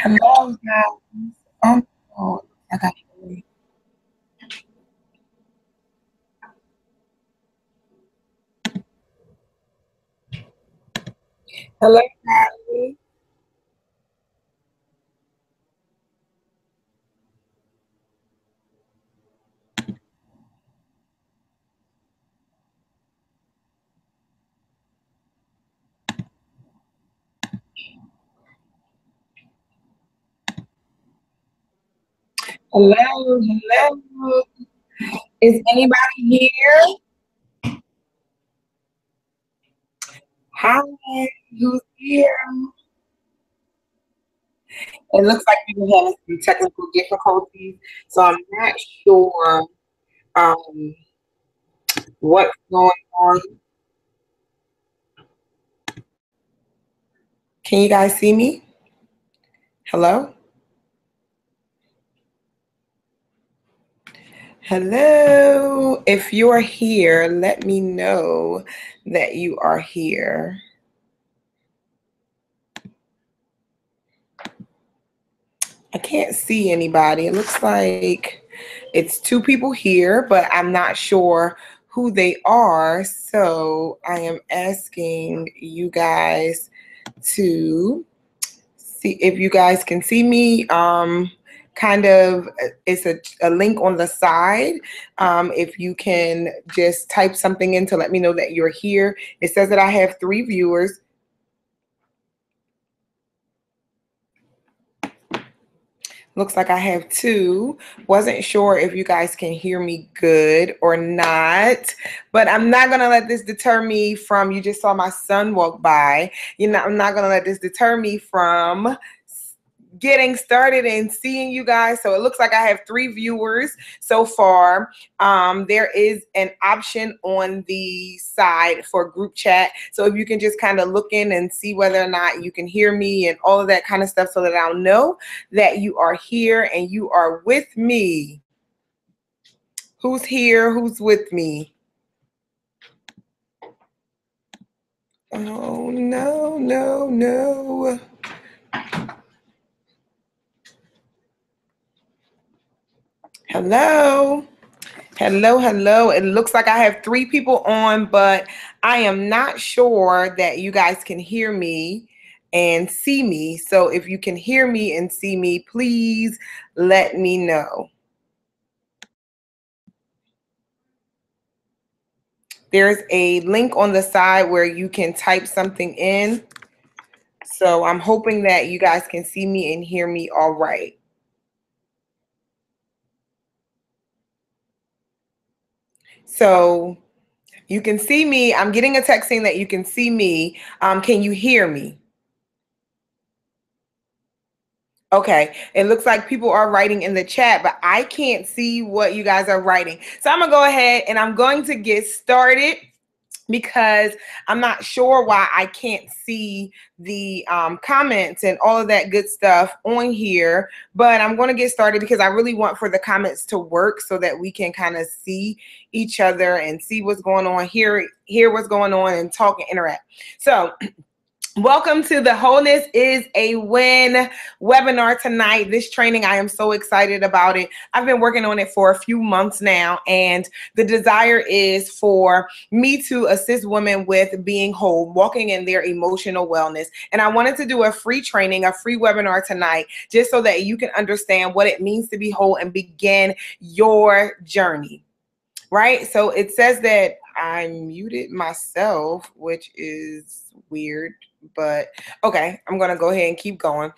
Hello, guys. Oh, I got you. Hello, Natalie. Hello, hello. Is anybody here? Hi, who's here? It looks like people having some technical difficulties, so I'm not sure um, what's going on. Can you guys see me? Hello? Hello. If you're here, let me know that you are here. I can't see anybody. It looks like it's two people here, but I'm not sure who they are. So I am asking you guys to see if you guys can see me. Kind of, it's a link on the side. If you can just type something in to let me know that you're here. It says that I have 3 viewers. Looks like I have 2. Wasn't sure if you guys can hear me good or not, but I'm not gonna let this deter me from, you just saw my son walk by. I'm not gonna let this deter me from getting started and seeing you guys. So it looks like I have 3 viewers so far. There is an option on the side for group chat. So if you can just kind of look in and see whether or not you can hear me and all of that kind of stuff so that I'll know that you are here and you are with me. Who's here? Who's with me? Oh, no, no, no. Hello. Hello, hello. It looks like I have 3 people on, but I am not sure that you guys can hear me and see me. So if you can hear me and see me, please let me know. There's a link on the side where you can type something in. So I'm hoping that you guys can see me and hear me all right. So you can see me. I'm getting a text saying that you can see me. Can you hear me? Okay, it looks like people are writing in the chat, but I can't see what you guys are writing. So I'm gonna go ahead and I'm going to get started because I'm not sure why I can't see the comments and all of that good stuff on here, but I'm going to get started because I really want for the comments to work so that we can kind of see each other and see what's going on, hear what's going on, and talk and interact. So welcome to the Wholeness is a Win webinar tonight. This training, I am so excited about it. I've been working on it for a few months now, and the desire is for me to assist women with being whole, walking in their emotional wellness. And I wanted to do a free training, a free webinar tonight, just so that you can understand what it means to be whole and begin your journey. Right? So it says that I muted myself, which is weird, but okay, I'm gonna go ahead and keep going.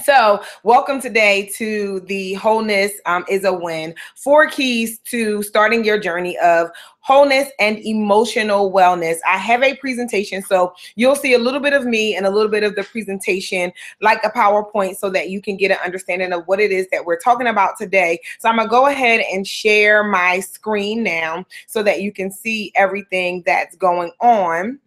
So welcome today to the Wholeness is a Win. 4 keys to starting your journey of wholeness and emotional wellness. I have a presentation, so you'll see a little bit of me and a little bit of the presentation, like a PowerPoint, so that you can get an understanding of what it is that we're talking about today. So I'm gonna go ahead and share my screen now so that you can see everything that's going on.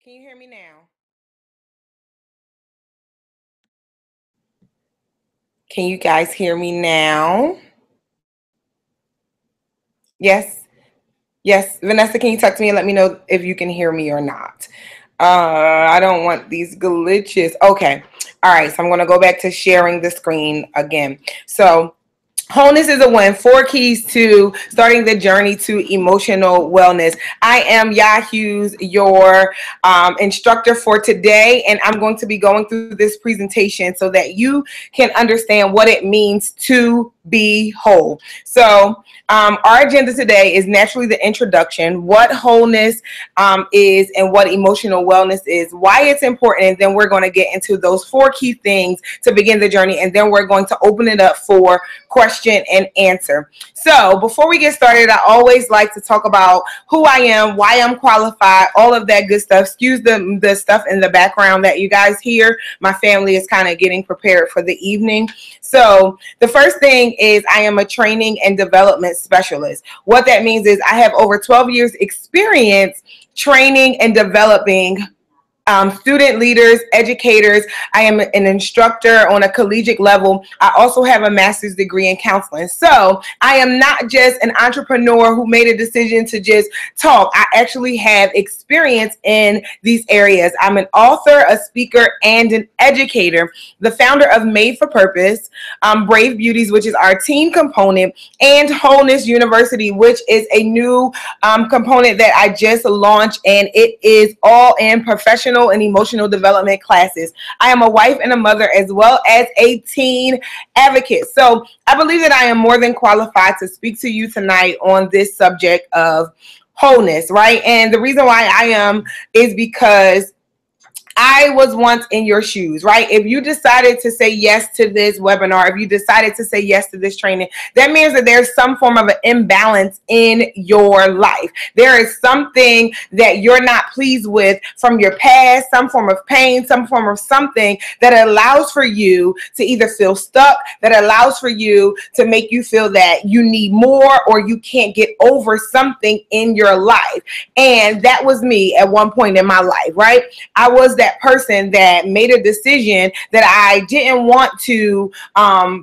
Can you hear me now? Can you guys hear me now? Yes? Yes. Vanessa, can you text me and let me know if you can hear me or not? I don't want these glitches. Okay. All right. So I'm going to go back to sharing the screen again. So Wholeness is a win. 4 keys to starting the journey to emotional wellness. I am Ya Hughes, your instructor for today, and I'm going to be going through this presentation so that you can understand what it means to be whole. So our agenda today is naturally the introduction, what wholeness is and what emotional wellness is, why it's important, and then we're going to get into those 4 key things to begin the journey, and then we're going to open it up for question and answer. So before we get started, I always like to talk about who I am, why I'm qualified, all of that good stuff. Excuse the stuff in the background that you guys hear. My family is kind of getting prepared for the evening. So the first thing is I am a training and development specialist. What that means is I have over 12 years experience training and developing student leaders, educators. I am an instructor on a collegiate level. I also have a master's degree in counseling. So I am not just an entrepreneur who made a decision to just talk. I actually have experience in these areas. I'm an author, a speaker, and an educator, the founder of Made for Purpose, Brave Beauties, which is our teen component, and Wholeness University, which is a new component that I just launched, and it is all in professional and emotional development classes. I am a wife and a mother as well as a teen advocate. So I believe that I am more than qualified to speak to you tonight on this subject of wholeness, right? And the reason why I am is because I was once in your shoes, right? If you decided to say yes to this webinar, if you decided to say yes to this training, that means that there's some form of an imbalance in your life. There is something that you're not pleased with from your past, some form of pain, some form of something that allows for you to either feel stuck, that allows for you to make you feel that you need more or you can't get over something in your life. And that was me at one point in my life, right? I was that person that made a decision that I didn't want to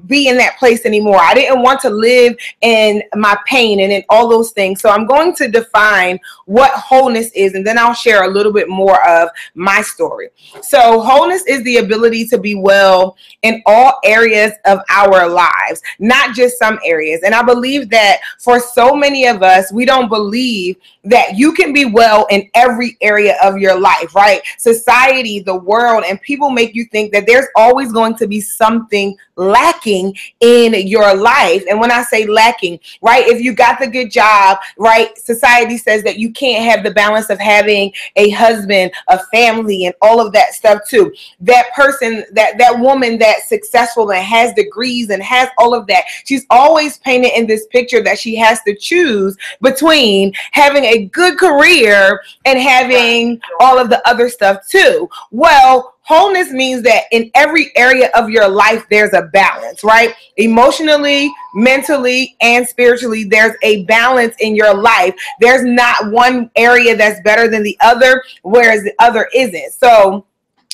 be in that place anymore. I didn't want to live in my pain and in all those things. So I'm going to define what wholeness is, and then I'll share a little bit more of my story. So wholeness is the ability to be well in all areas of our lives, not just some areas. And I believe that for so many of us, we don't believe that you can be well in every area of your life, right? Society, the world, and people make you think that there's always going to be something lacking in your life. And when I say lacking, right, if you got the good job, right, society says that you can't have the balance of having a husband, a family, and all of that stuff too. That person, that woman that's successful and has degrees and has all of that, she's always painted in this picture that she has to choose between having a good career and having all of the other stuff too. Well, wholeness means that in every area of your life, there's a balance, right? Emotionally, mentally, and spiritually, there's a balance in your life. There's not one area that's better than the other, whereas the other isn't. So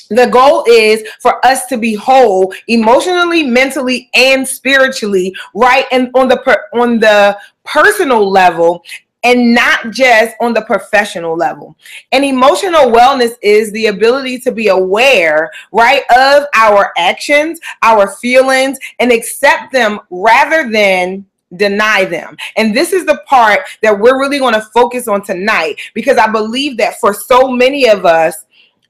the goal is for us to be whole emotionally, mentally, and spiritually, right? And on the personal level, and not just on the professional level. And emotional wellness is the ability to be aware, right, of our actions, our feelings, and accept them rather than deny them. And this is the part that we're really going to focus on tonight, because I believe that for so many of us,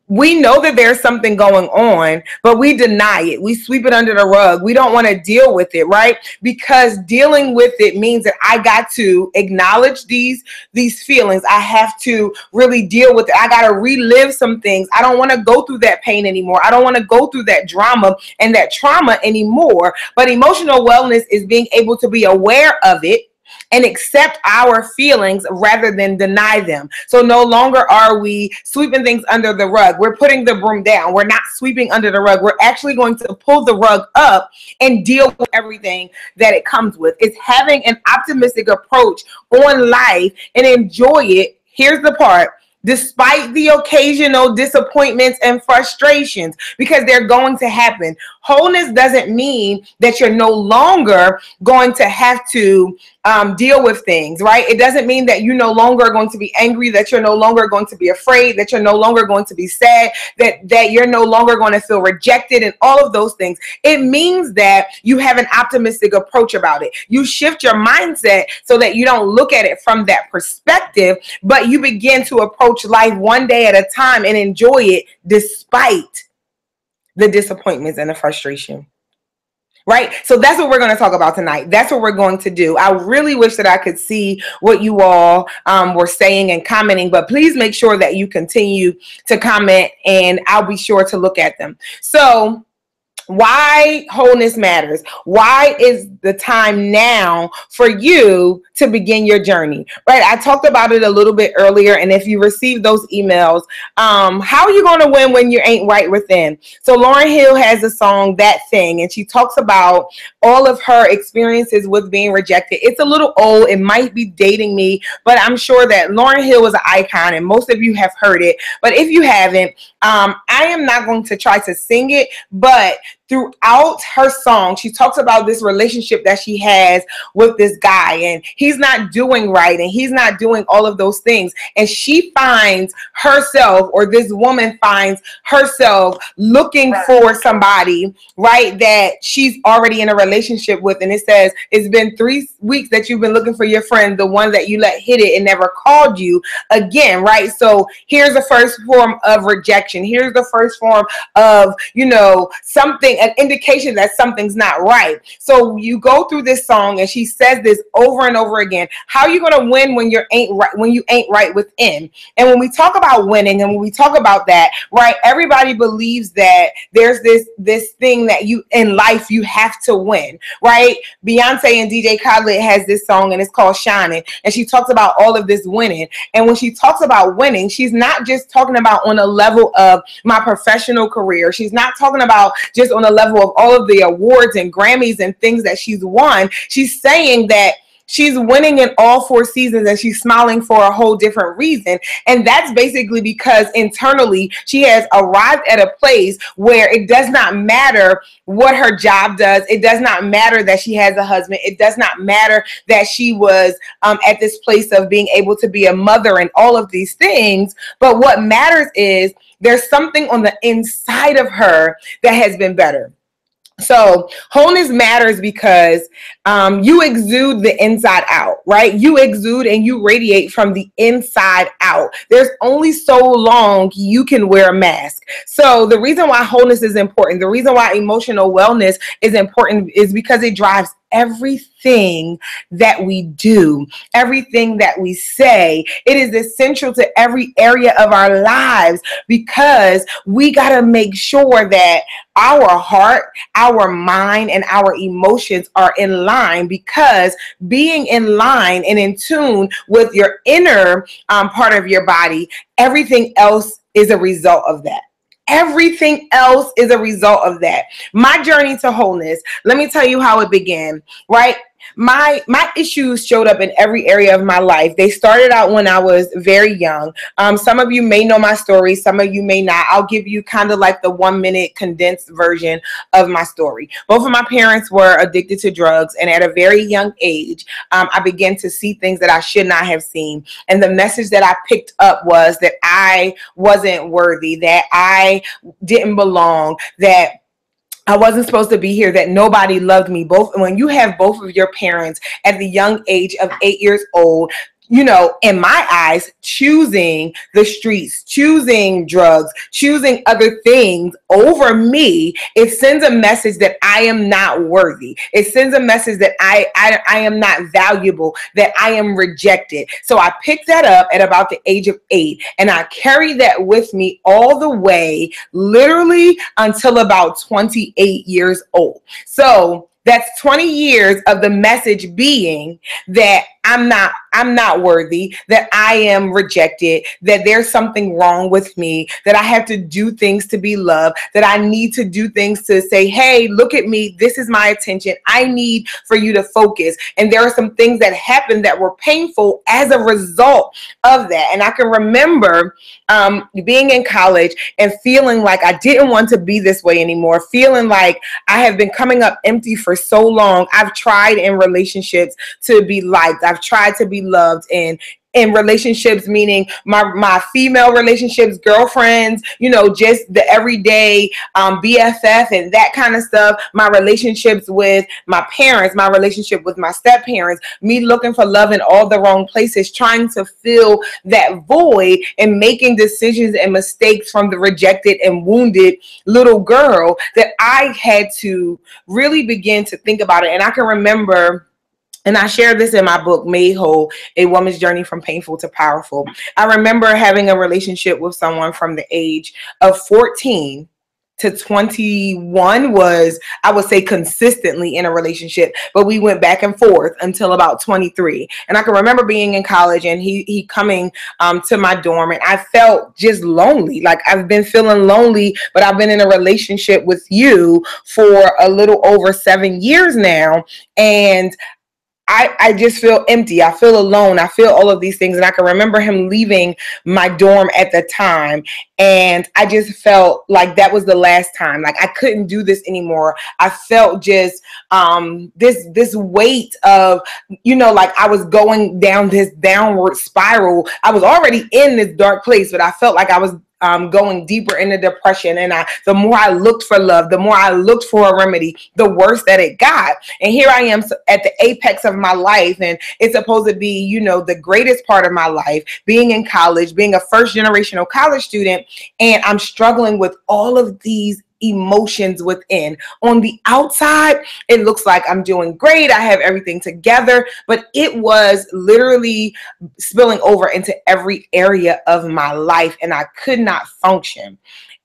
we know that there's something going on, but we deny it. We sweep it under the rug. We don't want to deal with it, right? Because dealing with it means that I got to acknowledge these feelings. I have to really deal with it. I got to relive some things. I don't want to go through that pain anymore. I don't want to go through that drama and that trauma anymore. But emotional wellness is being able to be aware of it and accept our feelings rather than deny them. So no longer are we sweeping things under the rug. We're putting the broom down. We're not sweeping under the rug. We're actually going to pull the rug up and deal with everything that it comes with. It's having an optimistic approach on life and enjoy it. Here's the part. despite the occasional disappointments and frustrations, because they're going to happen. Wholeness doesn't mean that you're no longer going to have to deal with things, right? It doesn't mean that you no longer are going to be angry, that you're no longer going to be afraid, that you're no longer going to be sad, that you're no longer going to feel rejected, and all of those things. It means that you have an optimistic approach about it. You shift your mindset so that you don't look at it from that perspective, but you begin to approach life one day at a time and enjoy it despite the disappointments and the frustration. Right? So that's what we're going to talk about tonight. That's what we're going to do. I really wish that I could see what you all were saying and commenting, but please make sure that you continue to comment and I'll be sure to look at them. So why wholeness matters. Why is the time now for you to begin your journey? Right? I talked about it a little bit earlier. And if you received those emails, how are you going to win when you ain't right within? So Lauryn Hill has a song, That Thing, and she talks about all of her experiences with being rejected. It's a little old. It might be dating me, but I'm sure that Lauryn Hill was an icon and most of you have heard it. But if you haven't, I am not going to try to sing it, but throughout her song, she talks about this relationship that she has with this guy, and he's not doing right, and he's not doing all of those things. And she finds herself, or this woman finds herself looking for somebody, right, that she's already in a relationship with. And it says, it's been 3 weeks that you've been looking for your friend, the one that you let hit it and never called you again, right? So here's the first form of rejection. Here's the first form of, something, an indication that something's not right. So you go through this song and she says this over and over again. How are you going to win when you ain't right within? And when we talk about winning and when we talk about that, right, everybody believes that there's this thing that you in life you have to win, right? Beyonce and DJ Khaled has this song and it's called Shining, and she talks about all of this winning. And when she talks about winning, she's not just talking about on a level of my professional career. She's not talking about just on a level of all of the awards and Grammys and things that she's won. She's saying that she's winning in all 4 seasons and she's smiling for a whole different reason. And that's basically because internally she has arrived at a place where it does not matter what her job does. It does not matter that she has a husband. It does not matter that she was at this place of being able to be a mother and all of these things. But what matters is there's something on the inside of her that has been better. So wholeness matters because you exude the inside out, right? You exude and you radiate from the inside out. There's only so long you can wear a mask. So the reason why wholeness is important, the reason why emotional wellness is important is because it drives everything that we do, everything that we say. It is essential to every area of our lives because we got to make sure that our heart, our mind, and our emotions are in line, because being in line and in tune with your inner part of your body, everything else is a result of that. Everything else is a result of that. My journey to wholeness, let me tell you how it began, right? My issues showed up in every area of my life. They started out when I was very young. Some of you may know my story. Some of you may not. I'll give you kind of like the 1-minute condensed version of my story. Both of my parents were addicted to drugs. And at a very young age, I began to see things that I should not have seen. And the message that I picked up was that I wasn't worthy, that I didn't belong, that I wasn't supposed to be here, that nobody loved me. When you have both of your parents at the young age of 8 years old, in my eyes, choosing the streets, choosing drugs, choosing other things over me, it sends a message that I am not worthy. It sends a message that I am not valuable, that I am rejected. So I picked that up at about the age of 8, and I carried that with me all the way, literally until about 28 years old. So that's 20 years of the message being that I'm not worthy, that I am rejected, that there's something wrong with me, that I have to do things to be loved, that I need to do things to say, hey, look at me. This is my attention. I need for you to focus. And there are some things that happened that were painful as a result of that. And I can remember being in college and feeling like I didn't want to be this way anymore, feeling like I have been coming up empty for so long. I've tried in relationships to be liked. I've tried to be loved, and in relationships, meaning my female relationships, girlfriends, just the everyday BFF and that kind of stuff. My relationships with my parents, my relationship with my step parents, me looking for love in all the wrong places, trying to fill that void and making decisions and mistakes from the rejected and wounded little girl, that I had to really begin to think about it. And I can remember, and I shared this in my book, Made Whole, A Woman's Journey from Painful to Powerful. I remember having a relationship with someone from the age of 14 to 21 was, I would say, consistently in a relationship, but we went back and forth until about 23. And I can remember being in college and he coming to my dorm, and I felt just lonely. Like, I've been feeling lonely, but I've been in a relationship with you for a little over 7 years now. And I just feel empty. I feel alone. I feel all of these things. And I can remember him leaving my dorm at the time. And I just felt like that was the last time. Like, I couldn't do this anymore. I felt just this weight of, like I was going down this downward spiral. I was already in this dark place, but I felt like I was going deeper into depression. And the more I looked for love, the more I looked for a remedy, the worse that it got. And here I am at the apex of my life. And it's supposed to be, the greatest part of my life, being in college, being a first generational college student. And I'm struggling with all of these emotions within. On the outside, it looks like I'm doing great. I have everything together, but it was literally spilling over into every area of my life, and I could not function.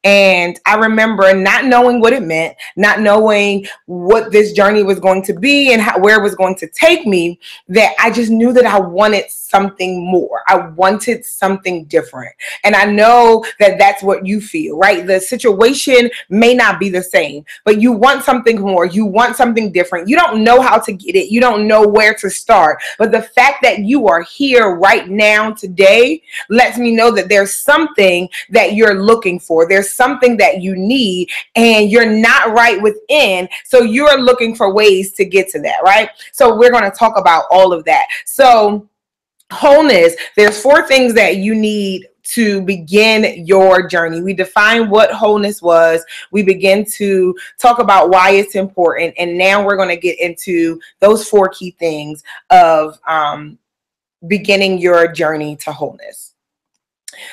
And I remember not knowing what it meant, not knowing what this journey was going to be and where it was going to take me, that I just knew that I wanted something more. I wanted something different. And I know that that's what you feel, right? The situation may not be the same, but you want something more. You want something different. You don't know how to get it. You don't know where to start. But the fact that you are here right now today lets me know that there's something that you're looking for. There's something that you need, and you're not right within. So you're looking for ways to get to that, right? So we're going to talk about all of that. So wholeness, there's 4 things that you need to begin your journey. We define what wholeness was. We begin to talk about why it's important. And now we're going to get into those 4 key things of beginning your journey to wholeness.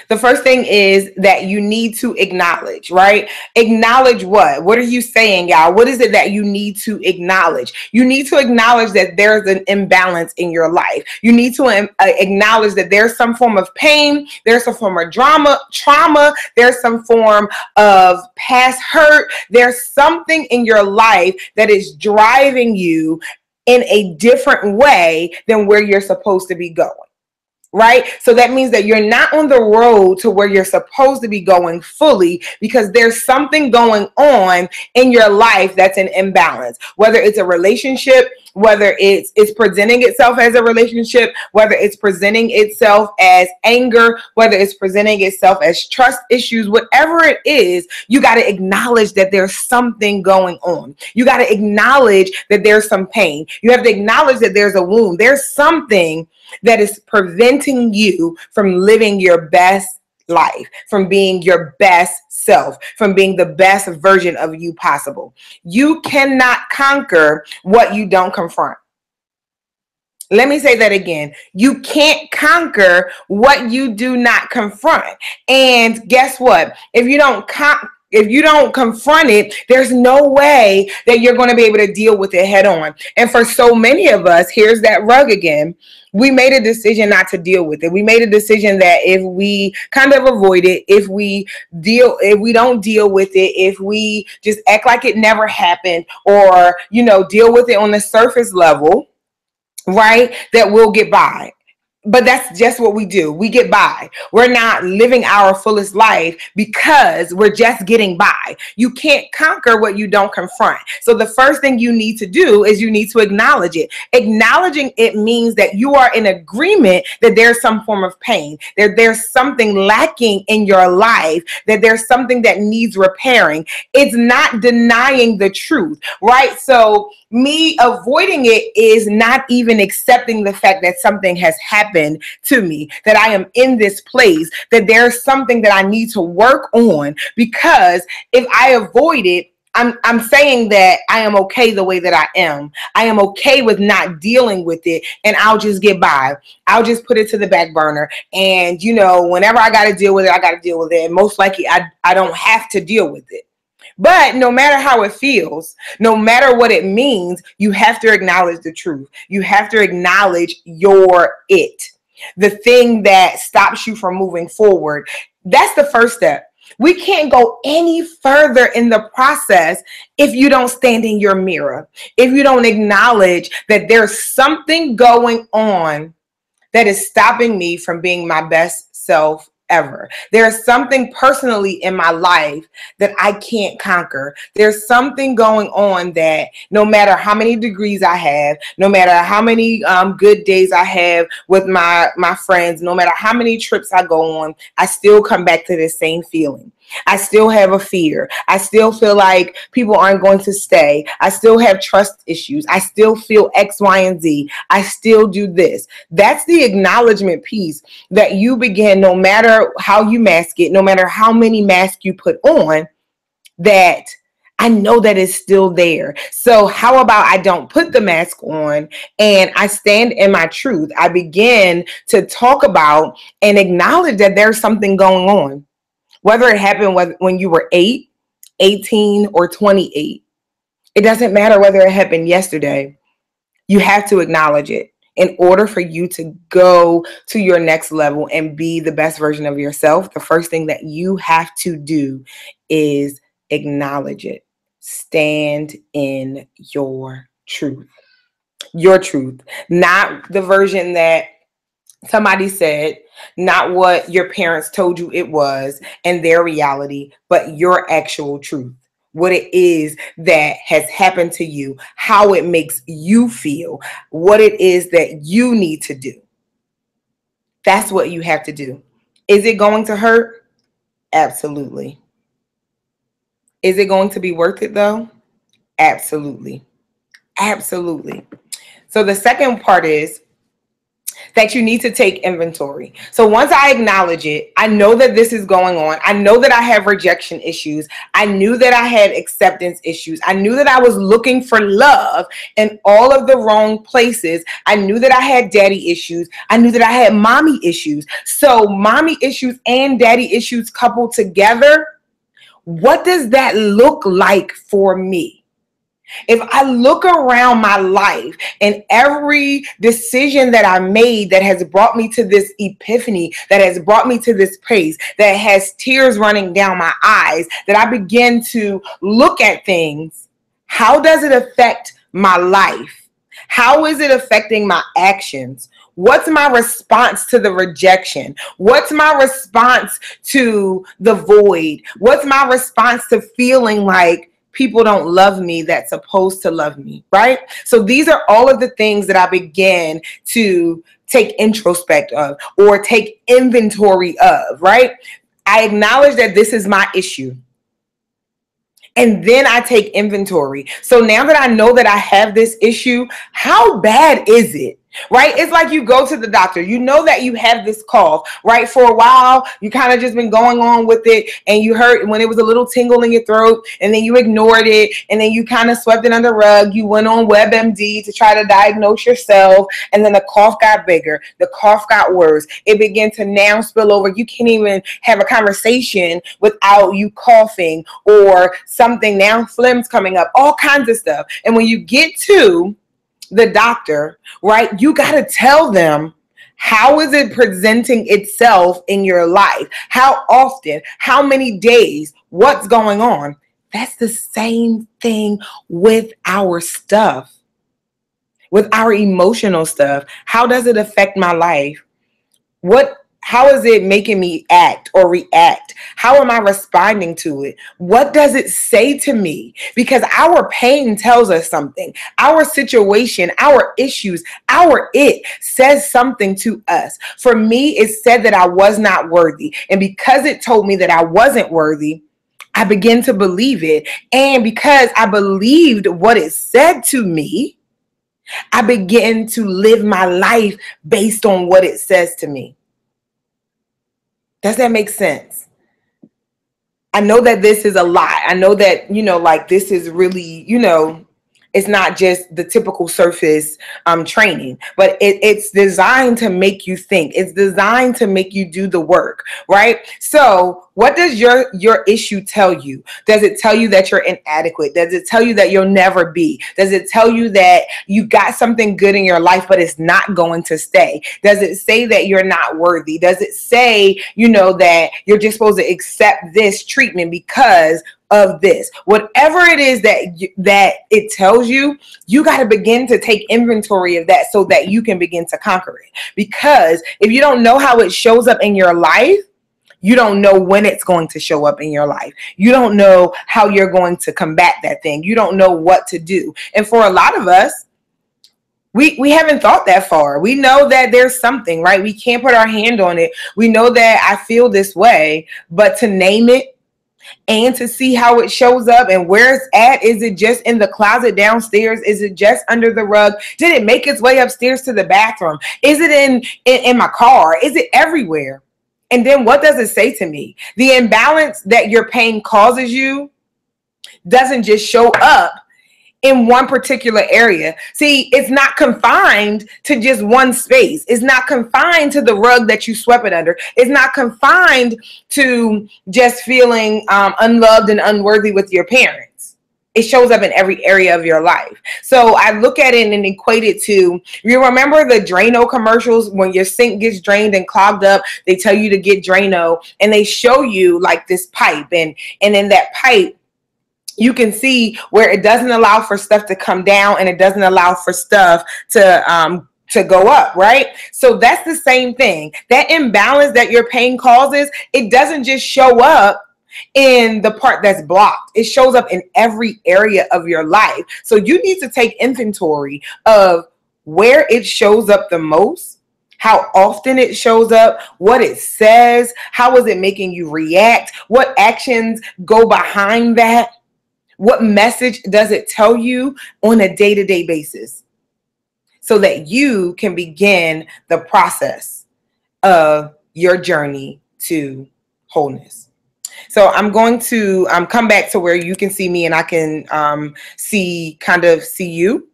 The first thing is that you need to acknowledge, right? Acknowledge what? What are you saying, y'all? What is it that you need to acknowledge? You need to acknowledge that there's an imbalance in your life. You need to acknowledge that there's some form of pain, there's some form of trauma, there's some form of past hurt. There's something in your life that is driving you in a different way than where you're supposed to be going. Right? So that means that you're not on the road to where you're supposed to be going fully, because there's something going on in your life that's an imbalance, whether it's a relationship, whether it's presenting itself as a relationship, whether it's presenting itself as anger, whether it's presenting itself as trust issues, whatever it is, you got to acknowledge that there's something going on. You got to acknowledge that there's some pain. You have to acknowledge that there's a wound. There's something that is preventing you from living your best life, from being your best self, from being the best version of you possible. You cannot conquer what you don't confront. Let me say that again. You can't conquer what you do not confront. And guess what? If you don't confront it, there's no way that you're going to be able to deal with it head on. And for so many of us, here's that rug again. We made a decision not to deal with it. We made a decision that if we kind of avoid it, if we don't deal with it, if we just act like it never happened, or, deal with it on the surface level, right? That we'll get by. But that's just what we do. We get by. We're not living our fullest life because we're just getting by. You can't conquer what you don't confront. So the first thing you need to do is you need to acknowledge it. Acknowledging it means that you are in agreement that there's some form of pain, that there's something lacking in your life, that there's something that needs repairing. It's not denying the truth, right? So me avoiding it is not even accepting the fact that something has happened to me, that I am in this place, that there's something that I need to work on. Because if I avoid it, I'm saying that I am okay the way that I am. I am okay with not dealing with it, and I'll just get by. I'll just put it to the back burner. And, whenever I got to deal with it, I got to deal with it. And most likely I don't have to deal with it. But no matter how it feels, no matter what it means, you have to acknowledge the truth. You have to acknowledge your it, the thing that stops you from moving forward. That's the first step. We can't go any further in the process if you don't stand in your mirror, if you don't acknowledge that there's something going on that is stopping me from being my best self ever. There's something personally in my life that I can't conquer. There's something going on that no matter how many degrees I have, no matter how many good days I have with my friends, no matter how many trips I go on, I still come back to the same feeling. I still have a fear. I still feel like people aren't going to stay. I still have trust issues. I still feel X, Y, and Z. I still do this. That's the acknowledgement piece that you begin, no matter how you mask it, no matter how many masks you put on, that I know that it's still there. So how about I don't put the mask on and I stand in my truth? I begin to talk about and acknowledge that there's something going on. Whether it happened when you were 8, 18, or 28, it doesn't matter whether it happened yesterday. You have to acknowledge it in order for you to go to your next level and be the best version of yourself. The first thing that you have to do is acknowledge it. Stand in your truth. Your truth, not the version that somebody said, not what your parents told you it was and their reality, but your actual truth. What it is that has happened to you, how it makes you feel, what it is that you need to do. That's what you have to do. Is it going to hurt? Absolutely. Is it going to be worth it though? Absolutely. Absolutely. So the second part is that you need to take inventory. So once I acknowledge it, I know that this is going on. I know that I have rejection issues. I knew that I had acceptance issues. I knew that I was looking for love in all of the wrong places. I knew that I had daddy issues. I knew that I had mommy issues. So mommy issues and daddy issues coupled together, what does that look like for me? If I look around my life and every decision that I made that has brought me to this epiphany, that has brought me to this place, that has tears running down my eyes, that I begin to look at things, how does it affect my life? How is it affecting my actions? What's my response to the rejection? What's my response to the void? What's my response to feeling like people don't love me that's supposed to love me, right? So these are all of the things that I began to take introspect of or take inventory of, right? I acknowledge that this is my issue. And then I take inventory. So now that I know that I have this issue, how bad is it? Right? It's like you go to the doctor. You know that you have this cough, right? For a while, you kind of just been going on with it and you heard when it was a little tingle in your throat and then you ignored it and then you kind of swept it under the rug. You went on WebMD to try to diagnose yourself and then the cough got bigger. The cough got worse. It began to now spill over. You can't even have a conversation without you coughing or something. Now phlegm's coming up, all kinds of stuff. And when you get to the doctor, right, you got to tell them, how is it presenting itself in your life? How often? How many days? What's going on? That's the same thing with our stuff. with our emotional stuff? How does it affect my life? How is it making me act or react? How am I responding to it? What does it say to me? Because our pain tells us something. Our situation, our issues, our it says something to us. For me, it said that I was not worthy. And because it told me that I wasn't worthy, I began to believe it. And because I believed what it said to me, I began to live my life based on what it says to me. Does that make sense? I know that this is a lot. I know that, like this is really, it's not just the typical surface training, but it's designed to make you think. It's designed to make you do the work, right? So what does your issue tell you? Does it tell you that you're inadequate? Does it tell you that you'll never be? Does it tell you that you got something good in your life, but it's not going to stay? Does it say that you're not worthy? Does it say, that you're just supposed to accept this treatment because of this? Whatever it is that it tells you, you got to begin to take inventory of that so that you can begin to conquer it. Because if you don't know how it shows up in your life, you don't know when it's going to show up in your life. You don't know how you're going to combat that thing. You don't know what to do. And for a lot of us, we haven't thought that far. We know that there's something, right? We can't put our hand on it. We know that I feel this way, but to name it and to see how it shows up and where it's at. Is it just in the closet downstairs? Is it just under the rug? Did it make its way upstairs to the bathroom? Is it in my car? Is it everywhere? And then what does it say to me? The imbalance that your pain causes you doesn't just show up in one particular area. See, it's not confined to just one space. It's not confined to the rug that you swept it under. It's not confined to just feeling unloved and unworthy with your parents. It shows up in every area of your life. So I look at it and equate it to, you remember the Drano commercials when your sink gets drained and clogged up, they tell you to get Drano and they show you like this pipe and in that pipe, you can see where it doesn't allow for stuff to come down and it doesn't allow for stuff to go up, right? So that's the same thing. That imbalance that your pain causes, it doesn't just show up in the part that's blocked. It shows up in every area of your life. So you need to take inventory of where it shows up the most, how often it shows up, what it says, how is it making you react, what actions go behind that, what message does it tell you on a day-to-day basis, so that you can begin the process of your journey to wholeness. So I'm going to come back to where you can see me and I can see you.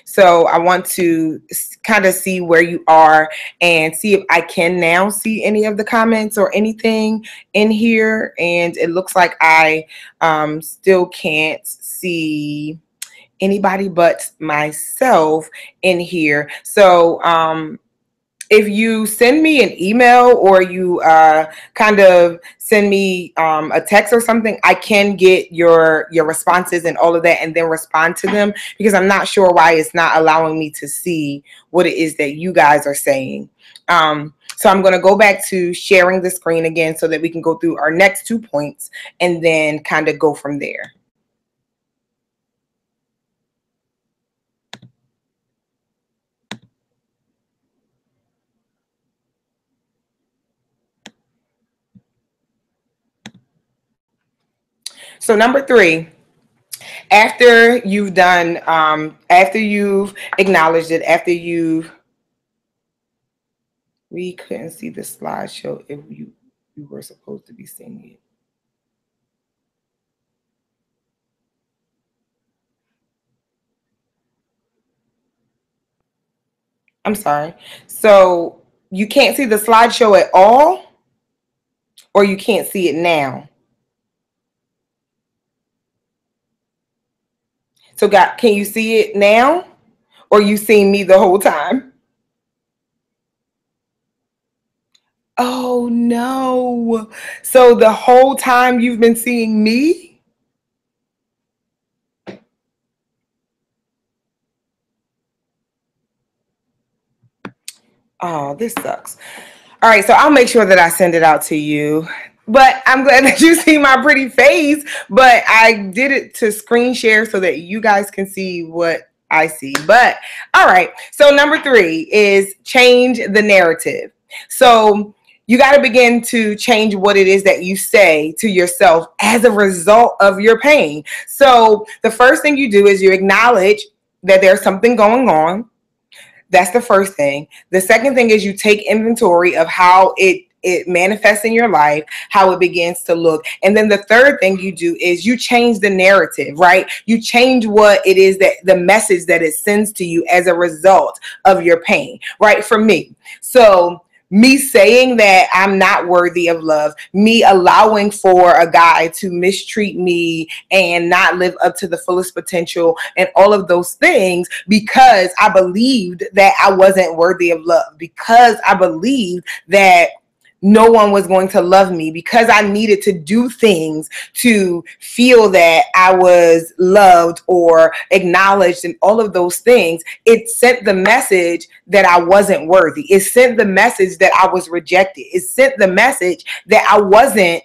So I want to kind of see where you are and see if I can now see any of the comments or anything in here. And it looks like I still can't see anybody but myself in here. So if you send me an email or you kind of send me a text or something, I can get your responses and all of that and then respond to them, because I'm not sure why it's not allowing me to see what it is that you guys are saying. So I'm going to go back to sharing the screen again so that we can go through our next 2 points and then kind of go from there. So number 3, after you've done, after you've acknowledged it, we couldn't see the slideshow if you were supposed to be seeing it. I'm sorry. So you can't see the slideshow at all, or you can't see it now? So can you see it now, or you seen me the whole time? Oh no. So the whole time you've been seeing me? Oh, this sucks. All right, so I'll make sure that I send it out to you. But I'm glad that you see my pretty face. But I did it to screen share so that you guys can see what I see. But all right, so number 3 is change the narrative. So you got to begin to change what it is that you say to yourself as a result of your pain. So the first thing you do is you acknowledge that there's something going on. That's the first thing. The second thing is you take inventory of how it manifests in your life, how it begins to look. And then the third thing you do is you change the narrative, right? You change what it is that the message that it sends to you as a result of your pain, right? For me. So me saying that I'm not worthy of love, me allowing for a guy to mistreat me and not live up to the fullest potential and all of those things because I believed that I wasn't worthy of love, because I believed that no one was going to love me, because I needed to do things to feel that I was loved or acknowledged and all of those things. It sent the message that I wasn't worthy. It sent the message that I was rejected. It sent the message that I wasn't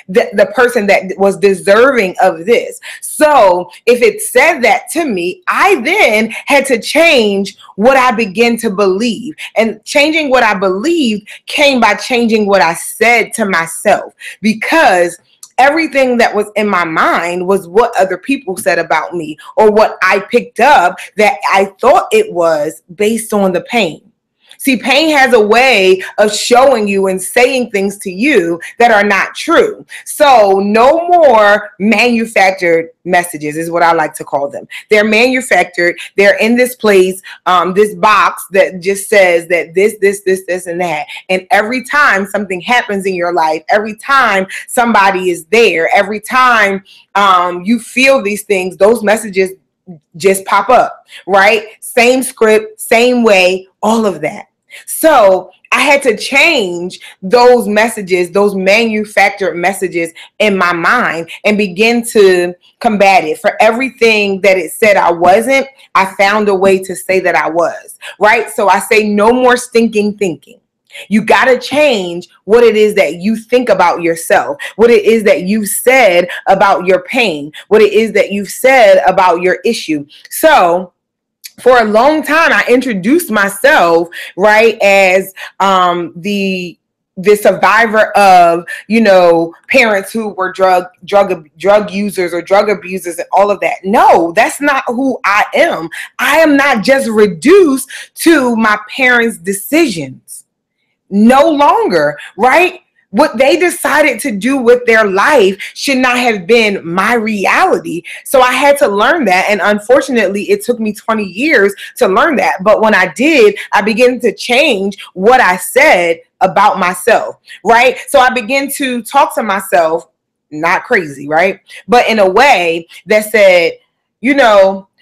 the person that was deserving of this. So if it said that to me, I then had to change what I began to believe. And changing what I believed came by changing what I said to myself, because everything that was in my mind was what other people said about me or what I picked up that I thought it was based on the pain. See, pain has a way of showing you and saying things to you that are not true. So no more manufactured messages is what I like to call them. They're manufactured. They're in this place, this box that just says that this, and that. And every time something happens in your life, every time somebody is there, every time you feel these things, those messages just pop up, right? Same script, same way, all of that. So I had to change those messages, those manufactured messages in my mind, and begin to combat it. For everything that it said I wasn't, I found a way to say that I was, right? So I say no more stinking thinking. You got to change what it is that you think about yourself, what it is that you've said about your pain, what it is that you've said about your issue. So for a long time, I introduced myself, right, as the survivor of, parents who were drug users or drug abusers and all of that. No, that's not who I am. I am not just reduced to my parents' decisions. No longer, right? What they decided to do with their life should not have been my reality. So I had to learn that. And unfortunately, it took me 20 years to learn that. But when I did, I began to change what I said about myself, right? So I began to talk to myself, not crazy, right? But in a way that said,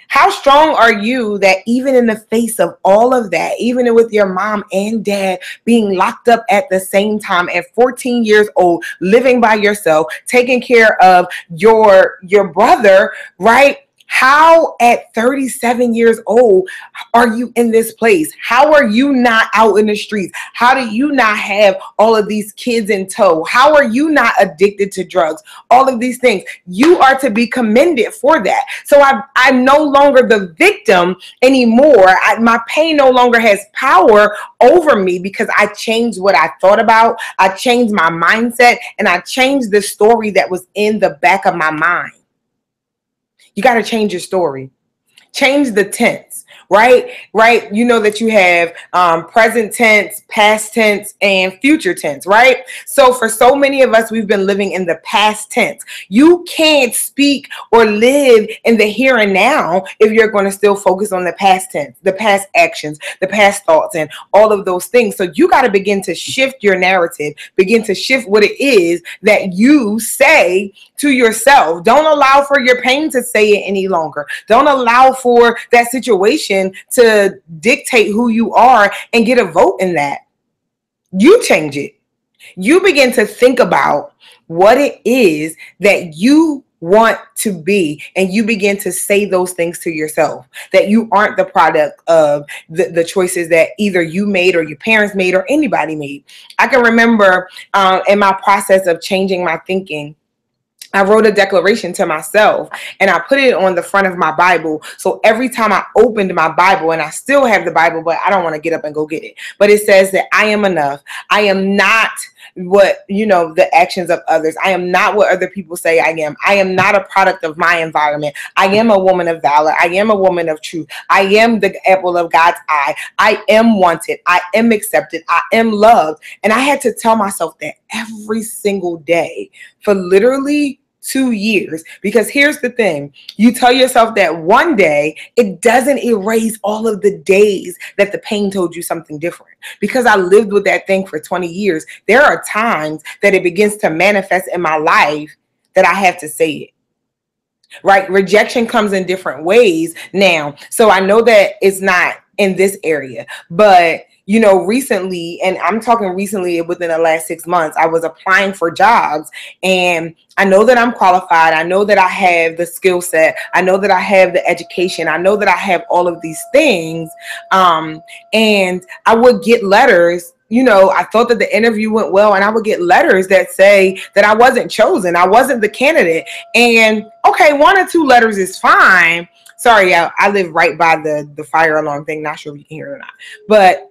how strong are you that even in the face of all of that, even with your mom and dad being locked up at the same time at 14 years old, living by yourself, taking care of your brother, right? How at 37 years old are you in this place? How are you not out in the streets? How do you not have all of these kids in tow? How are you not addicted to drugs? All of these things. You are to be commended for that. So I'm no longer the victim anymore. My pain no longer has power over me because I changed what I thought about. I changed my mindset, and I changed the story that was in the back of my mind. You got to change your story. Change the tense, right? Right. You know that you have present tense, past tense, and future tense, right? So for so many of us, we've been living in the past tense. You can't speak or live in the here and now if you're going to still focus on the past tense, the past actions, the past thoughts, and all of those things. So you got to begin to shift your narrative, begin to shift what it is that you say to yourself. Don't allow for your pain to say it any longer. Don't allow for that situation to dictate who you are and get a vote in that. You change it. You begin to think about what it is that you want to be, and you begin to say those things to yourself, that you aren't the product of the choices that either you made or your parents made or anybody made. I can remember in my process of changing my thinking, I wrote a declaration to myself and I put it on the front of my Bible. So every time I opened my Bible, and I still have the Bible, but I don't want to get up and go get it. But it says that I am enough. I am not what, the actions of others. I am not what other people say I am. I am not a product of my environment. I am a woman of valor. I am a woman of truth. I am the apple of God's eye. I am wanted. I am accepted. I am loved. And I had to tell myself that every single day for literally 2 years, because here's the thing. You tell yourself that one day, it doesn't erase all of the days that the pain told you something different. Because I lived with that thing for 20 years, there are times that it begins to manifest in my life that I have to say it. Right? Rejection comes in different ways now. So I know that it's not in this area, but recently, and I'm talking recently within the last 6 months, I was applying for jobs, and I know that I'm qualified. I know that I have the skill set. I know that I have the education. I know that I have all of these things. And I would get letters. I thought that the interview went well, and I would get letters that say that I wasn't chosen. I wasn't the candidate. And okay, 1 or 2 letters is fine. Sorry, I live right by the fire alarm thing. Not sure if you can hear it or not, but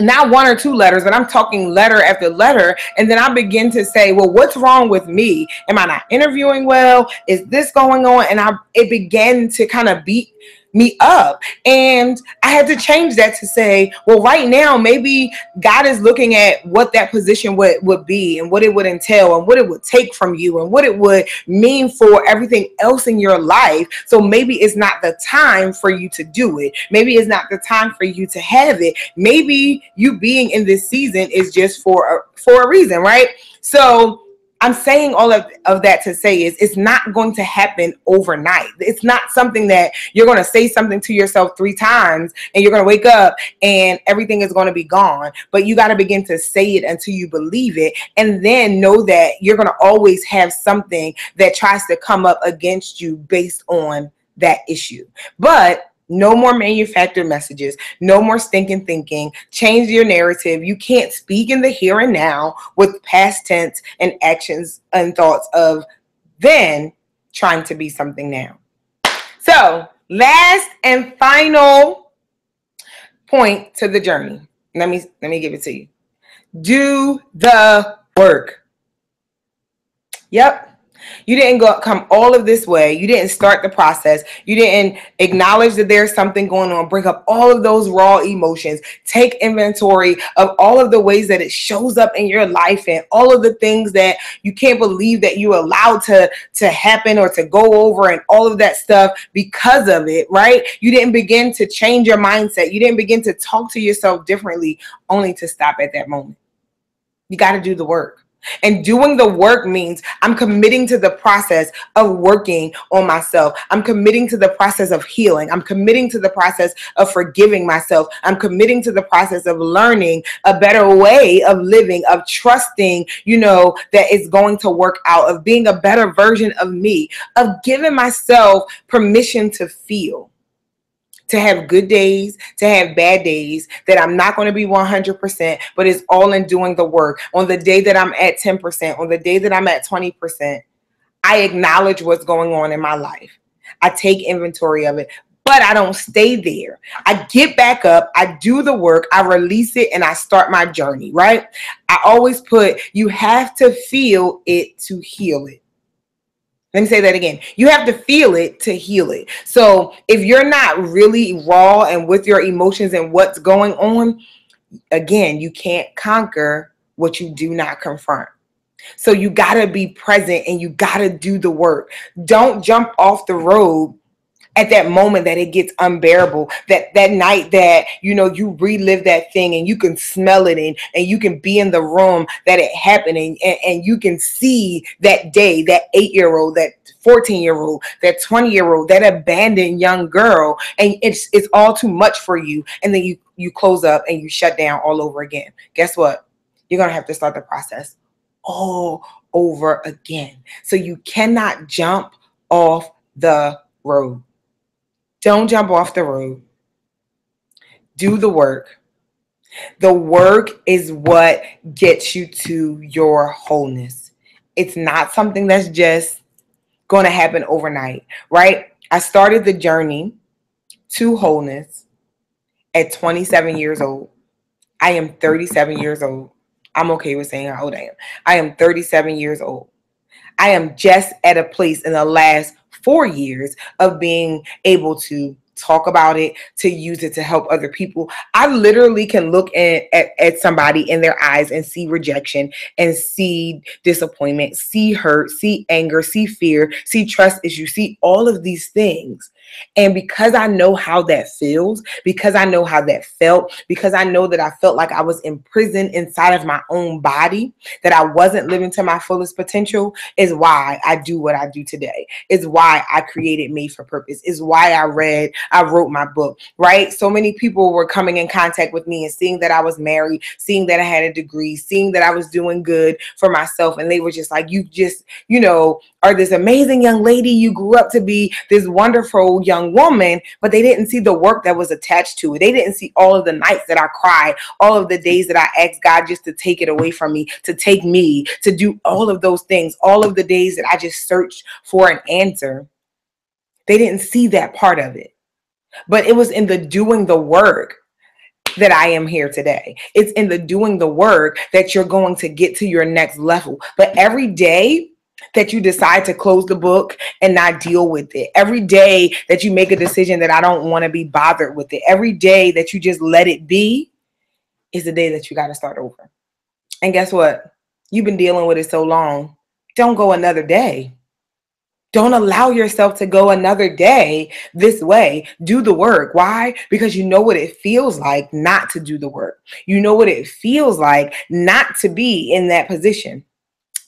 not 1 or 2 letters, but I'm talking letter after letter. And then I begin to say, well, what's wrong with me? Am I not interviewing well? Is this going on? And it began to kind of beat me up. And I had to change that to say, well, right now, maybe God is looking at what that position would be, and what it would entail, and what it would take from you, and what it would mean for everything else in your life. So maybe it's not the time for you to do it. Maybe it's not the time for you to have it. Maybe you being in this season is just for a reason, right? So I'm saying all of that to say is it's not going to happen overnight. It's not something that you're going to say something to yourself 3 times and you're going to wake up and everything is going to be gone. But you got to begin to say it until you believe it, and then know that you're going to always have something that tries to come up against you based on that issue. But no more manufactured messages. No more stinking thinking. Change your narrative. You can't speak in the here and now with past tense and actions and thoughts of then trying to be something now. So, last and final point to the journey. Let me give it to you. Do the work. Yep. You didn't come all of this way. You didn't start the process. You didn't acknowledge that there's something going on. Bring up all of those raw emotions. Take inventory of all of the ways that it shows up in your life, and all of the things that you can't believe that you allowed to happen or to go over, and all of that stuff because of it, right? You didn't begin to change your mindset. You didn't begin to talk to yourself differently, only to stop at that moment. You got to do the work. And doing the work means I'm committing to the process of working on myself. I'm committing to the process of healing. I'm committing to the process of forgiving myself. I'm committing to the process of learning a better way of living, of trusting, that it's going to work out, of being a better version of me, of giving myself permission to feel. To have good days, to have bad days, that I'm not going to be 100%, but it's all in doing the work. On the day that I'm at 10%, on the day that I'm at 20%, I acknowledge what's going on in my life. I take inventory of it, but I don't stay there. I get back up, I do the work, I release it, and I start my journey, right? I always put, you have to feel it to heal it. Let me say that again. You have to feel it to heal it. So if you're not really raw and with your emotions and what's going on, again, you can't conquer what you do not confront. So you got to be present and you got to do the work. Don't jump off the road at that moment that it gets unbearable, that night that, you relive that thing and you can smell it and you can be in the room that it happened, and you can see that day, that 8-year-old, that 14-year-old, that 20-year-old, that abandoned young girl, and it's all too much for you. And then you close up and you shut down all over again. Guess what? You're going to have to start the process all over again. So you cannot jump off the road. Don't jump off the road. Do the work. The work is what gets you to your wholeness. It's not something that's just going to happen overnight, right? I started the journey to wholeness at 27 years old. I am 37 years old. I'm okay with saying how old I am. I am 37 years old. I am just at a place in the last 4 years of being able to talk about it, to use it to help other people. I literally can look at somebody in their eyes and see rejection and see disappointment, see hurt, see anger, see fear, see trust issues, see all of these things. And because I know how that feels, because I know how that felt, because I know that I felt like I was imprisoned inside of my own body, that I wasn't living to my fullest potential, is why I do what I do today. Is why I created Made for Purpose. Is why I wrote my book, right? So many people were coming in contact with me and seeing that I was married, seeing that I had a degree, seeing that I was doing good for myself. And they were just like, you just, are this amazing young lady. You grew up to be this wonderful young woman, but they didn't see the work that was attached to it. They didn't see all of the nights that I cried, all of the days that I asked God just to take it away from me, to take me, to do all of those things, all of the days that I just searched for an answer. They didn't see that part of it. But it was in the doing the work that I am here today. It's in the doing the work that you're going to get to your next level. But every day that you decide to close the book and not deal with it, every day that you make a decision that I don't want to be bothered with it, every day that you just let it be, is the day that you got to start over. And guess what? You've been dealing with it so long. Don't go another day. Don't allow yourself to go another day this way. Do the work. Why? Because you know what it feels like not to do the work. You know what it feels like not to be in that position.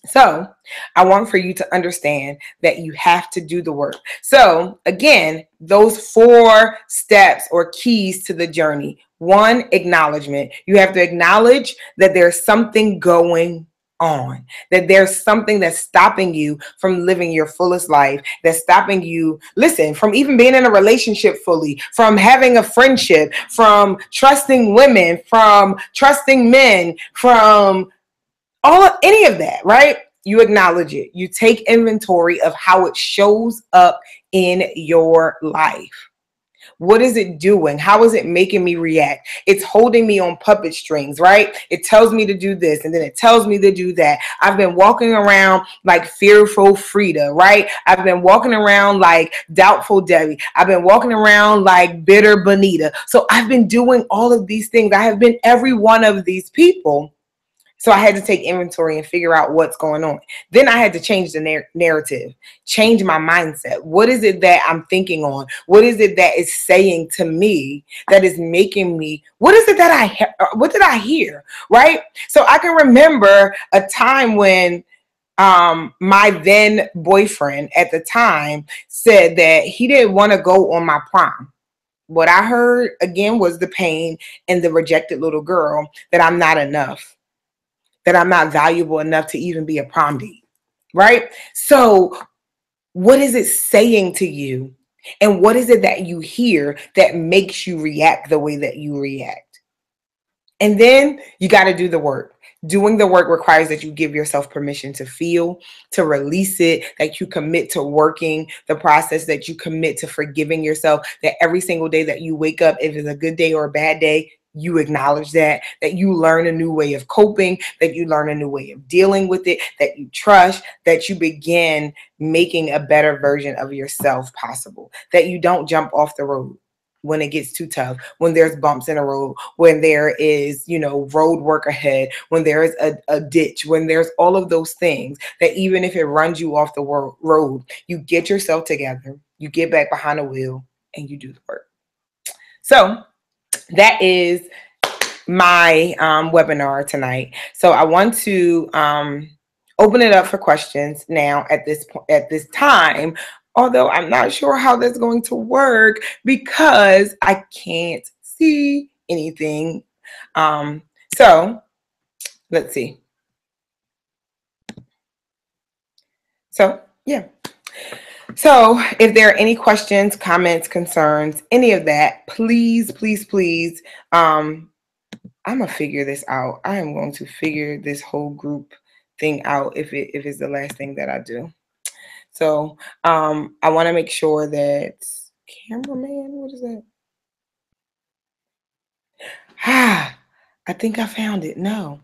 So I want for you to understand that you have to do the work. So again, those 4 steps or keys to the journey. 1, acknowledgement. You have to acknowledge that there's something going on, that there's something that's stopping you from living your fullest life, that's stopping you, listen, from even being in a relationship fully, from having a friendship, from trusting women, from trusting men, from any of that, right? You acknowledge it. You take inventory of how it shows up in your life. What is it doing? How is it making me react? It's holding me on puppet strings, right? It tells me to do this and then it tells me to do that. I've been walking around like fearful Frida, right? I've been walking around like doubtful Debbie. I've been walking around like bitter Bonita. So I've been doing all of these things. I have been every one of these people. So I had to take inventory and figure out what's going on. Then I had to change the narrative, change my mindset. What is it that I'm thinking on? What is it that is saying to me that is making me, what is it that what did I hear? Right? So I can remember a time when my then boyfriend at the time said that he didn't want to go on my prom. What I heard again was the pain and the rejected little girl, that I'm not enough, that I'm not valuable enough to even be a prom date, right? So what is it saying to you? And what is it that you hear that makes you react the way that you react? And then you got to do the work. Doing the work requires that you give yourself permission to feel, to release it, that you commit to working the process, that you commit to forgiving yourself, that every single day that you wake up, if it's a good day or a bad day, you acknowledge that you learn a new way of coping, that you learn a new way of dealing with it, that you trust, that you begin making a better version of yourself possible, that you don't jump off the road when it gets too tough, when there's bumps in the road, when there is, road work ahead, when there is a ditch, when there's all of those things, that even if it runs you off the road, you get yourself together, you get back behind the wheel, and you do the work. So that is my webinar tonight. So I want to open it up for questions now at this time, although I'm not sure how that's going to work because I can't see anything. So let's see. So yeah. So if there are any questions, comments, concerns, any of that, please, please, please, I'm gonna figure this out. I am going to figure this whole group thing out if it's the last thing that I do. So I want to make sure that cameraman, what is that? Ah, I think I found it. No.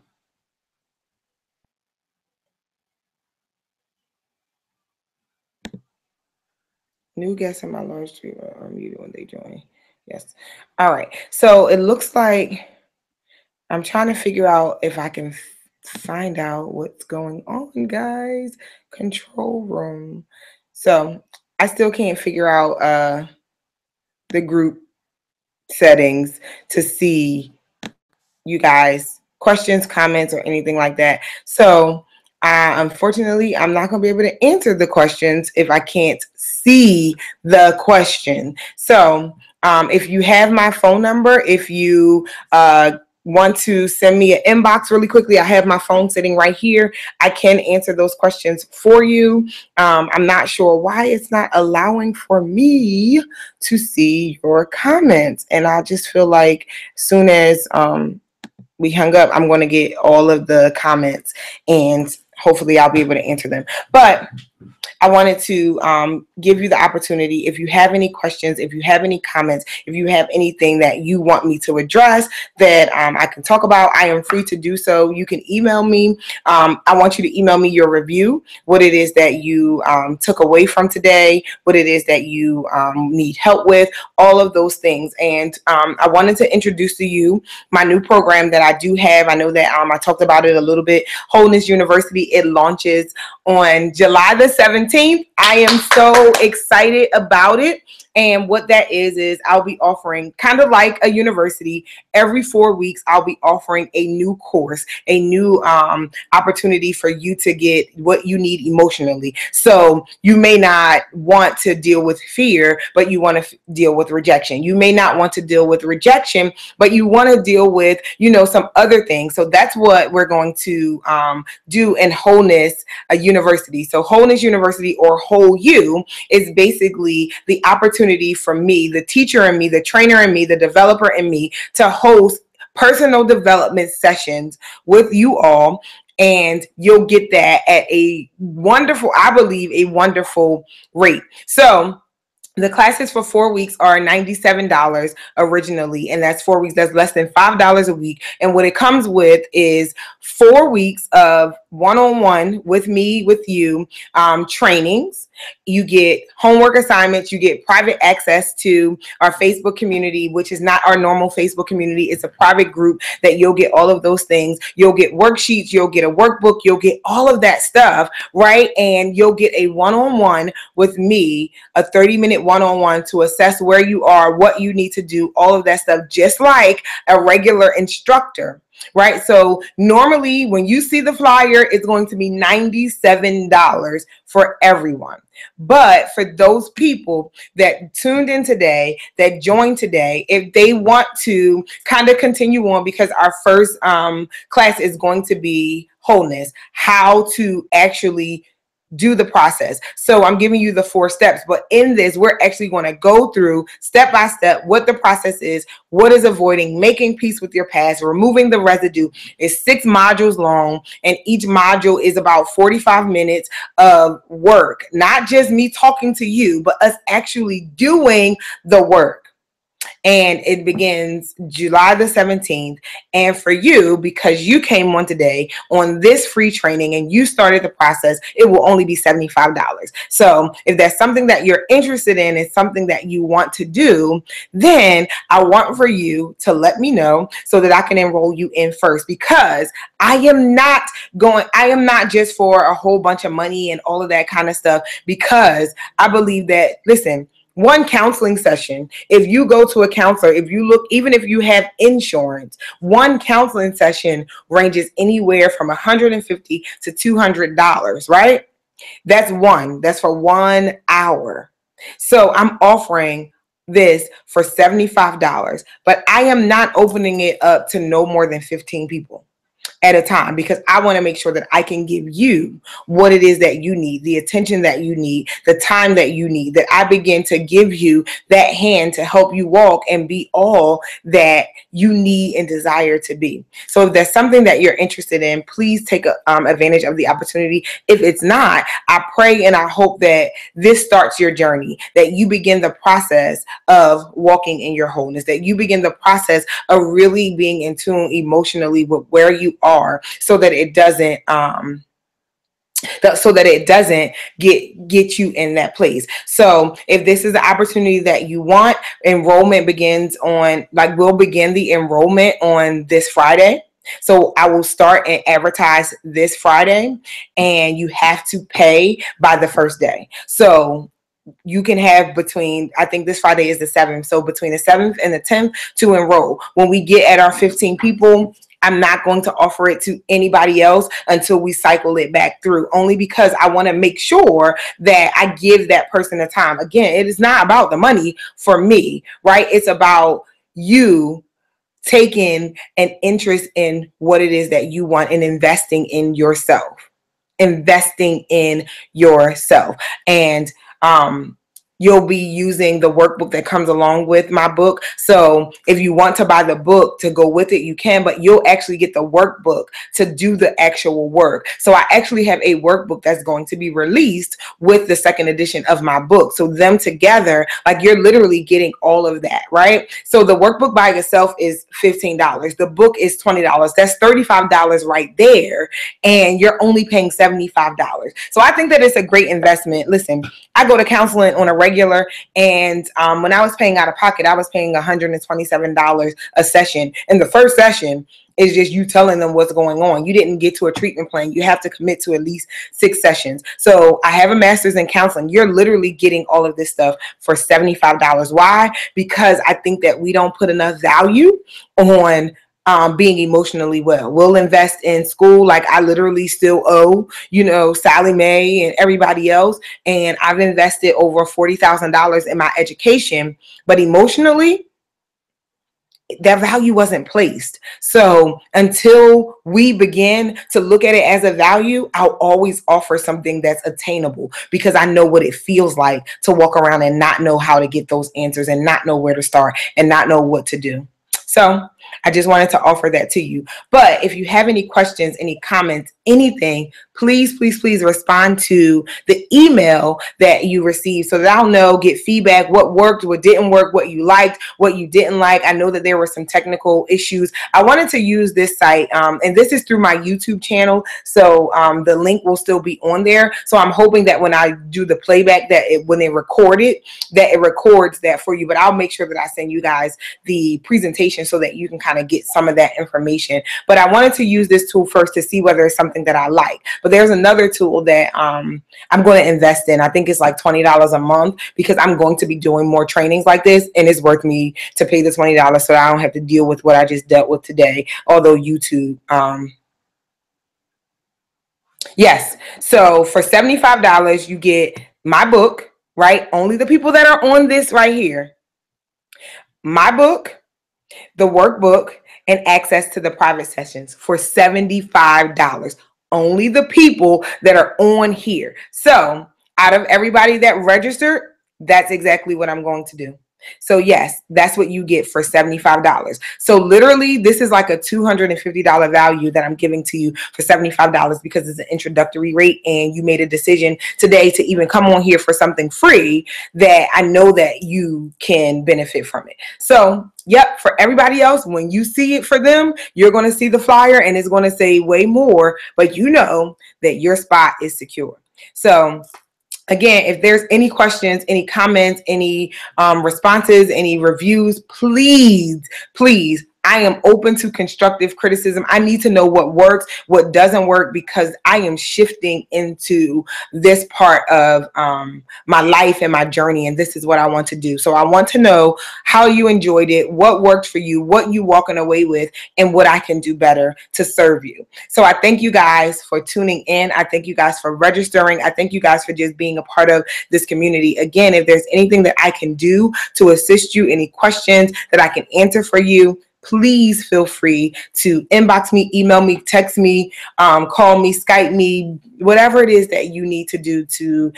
New guests in my large stream are muted when they join. Yes. All right. So it looks like I'm trying to figure out if I can find out what's going on, guys. Control room. So I still can't figure out the group settings to see you guys questions, comments, or anything like that. So unfortunately, I'm not going to be able to answer the questions if I can't see the question. So if you have my phone number, if you want to send me an inbox really quickly, I have my phone sitting right here. I can answer those questions for you. I'm not sure why it's not allowing for me to see your comments. And I just feel like as soon as we hung up, I'm going to get all of the comments and hopefully I'll be able to answer them. But I wanted to give you the opportunity. If you have any questions, if you have any comments, if you have anything that you want me to address that I can talk about, I am free to do so. You can email me. I want you to email me your review, what it is that you took away from today, what it is that you need help with, all of those things. And I wanted to introduce to you my new program that I do have. I know that I talked about it a little bit. Wholeness University, it launches on July the 17th. I am so excited about it. And what that is I'll be offering, kind of like a university, every 4 weeks, I'll be offering a new course, a new opportunity for you to get what you need emotionally. So you may not want to deal with fear, but you want to deal with rejection. You may not want to deal with rejection, but you want to deal with, some other things. So that's what we're going to do in Wholeness University. So Wholeness University, or Whole You, is basically the opportunity for me, the teacher in me, the trainer in me, the developer in me, to host personal development sessions with you all. And you'll get that at a wonderful, I believe, a wonderful rate. So the classes for 4 weeks are $97 originally, and that's 4 weeks. That's less than $5 a week. And what it comes with is 4 weeks of one-on-one with me, with you, trainings. You get homework assignments. You get private access to our Facebook community, which is not our normal Facebook community. It's a private group that you'll get all of those things. You'll get worksheets. You'll get a workbook. You'll get all of that stuff, right? And you'll get a one-on-one with me, a 30-minute one-on-one to assess where you are, what you need to do, all of that stuff, just like a regular instructor, right? So normally when you see the flyer, it's going to be $97 for everyone. But for those people that tuned in today, that joined today, if they want to kind of continue on, because our first class is going to be wholeness, how to actually do the process. So I'm giving you the 4 steps, but in this, we're actually going to go through step by step what the process is, what is avoiding, making peace with your past, removing the residue. It's 6 modules long, and each module is about 45 minutes of work. Not just me talking to you, but us actually doing the work. And it begins July the 17th. And for you, because you came on today on this free training and you started the process, it will only be $75. So if that's something that you're interested in, it's something that you want to do, then I want for you to let me know so that I can enroll you in first, because I am not just for a whole bunch of money and all of that kind of stuff, because I believe that, listen, one counseling session, if you go to a counselor, if you look, even if you have insurance, one counseling session ranges anywhere from $150 to $200, right? That's for 1 hour. So I'm offering this for $75, but I am not opening it up to no more than 15 people at a time, because I want to make sure that I can give you what it is that you need, the attention that you need, the time that you need, that I begin to give you that hand to help you walk and be all that you need and desire to be. So if that's something that you're interested in, please take advantage of the opportunity. If it's not, I pray and I hope that this starts your journey, that you begin the process of walking in your wholeness, that you begin the process of really being in tune emotionally with where you are, so that it doesn't get you in that place. So if this is the opportunity that you want, enrollment begins on, like, we'll begin the enrollment on this Friday. So I will start and advertise this Friday, and you have to pay by the first day. So you can have between, I think this Friday is the 7th. So between the 7th and the 10th to enroll. When we get at our 15 people, I'm not going to offer it to anybody else until we cycle it back through, only because I want to make sure that I give that person the time. Again, it is not about the money for me, right? It's about you taking an interest in what it is that you want and investing in yourself. And you'll be using the workbook that comes along with my book. So if you want to buy the book to go with it, you can, but you'll actually get the workbook to do the actual work. So I actually have a workbook that's going to be released with the second edition of my book. So them together, like, you're literally getting all of that, right? So the workbook by itself is $15. The book is $20. That's $35 right there. And you're only paying $75. So I think that it's a great investment. Listen, I go to counseling on a regular, and when I was paying out of pocket, I was paying $127 a session. And the first session is just you telling them what's going on. You didn't get to a treatment plan. You have to commit to at least 6 sessions. So I have a master's in counseling. You're literally getting all of this stuff for $75. Why? Because I think that we don't put enough value on being emotionally well. We'll invest in school. Like, I literally still owe, Sally Mae and everybody else. And I've invested over $40,000 in my education, but emotionally, that value wasn't placed. So until we begin to look at it as a value, I'll always offer something that's attainable, because I know what it feels like to walk around and not know how to get those answers, and not know where to start, and not know what to do. So I just wanted to offer that to you. But if you have any questions, any comments, anything, please, please, please respond to the email that you received, so that I'll know, get feedback, what worked, what didn't work, what you liked, what you didn't like. I know that there were some technical issues. I wanted to use this site, and this is through my YouTube channel. So the link will still be on there. So I'm hoping that when I do the playback, that when they record it, that it records that for you. But I'll make sure that I send you guys the presentation so that you can kind of get some of that information. But I wanted to use this tool first to see whether it's something that I like. But there's another tool that I'm going to invest in. I think it's like $20 a month, because I'm going to be doing more trainings like this, and it's worth me to pay the $20 so I don't have to deal with what I just dealt with today. Although YouTube, yes. So for $75, you get my book, right? Only the people that are on this right here. My book, the workbook, and access to the private sessions for $75. Only the people that are on here. So out of everybody that registered, that's exactly what I'm going to do. So yes, that's what you get for $75. So literally, this is like a $250 value that I'm giving to you for $75, because it's an introductory rate, and you made a decision today to even come on here for something free that I know that you can benefit from it. So yep, for everybody else, when you see it for them, you're going to see the flyer and it's going to say way more, but you know that your spot is secure. So again, if there's any questions, any comments, any responses, any reviews, please, please, I am open to constructive criticism. I need to know what works, what doesn't work, because I am shifting into this part of my life and my journey, and this is what I want to do. So I want to know how you enjoyed it, what worked for you, what you walking away with, and what I can do better to serve you. So I thank you guys for tuning in. I thank you guys for registering. I thank you guys for just being a part of this community. Again, if there's anything that I can do to assist you, any questions that I can answer for you, please feel free to inbox me, email me, text me, call me, Skype me, whatever it is that you need to do to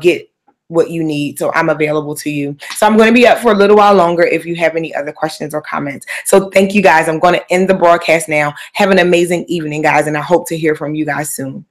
get what you need. So I'm available to you. So I'm going to be up for a little while longer if you have any other questions or comments. So thank you guys. I'm going to end the broadcast now. Have an amazing evening, guys, and I hope to hear from you guys soon.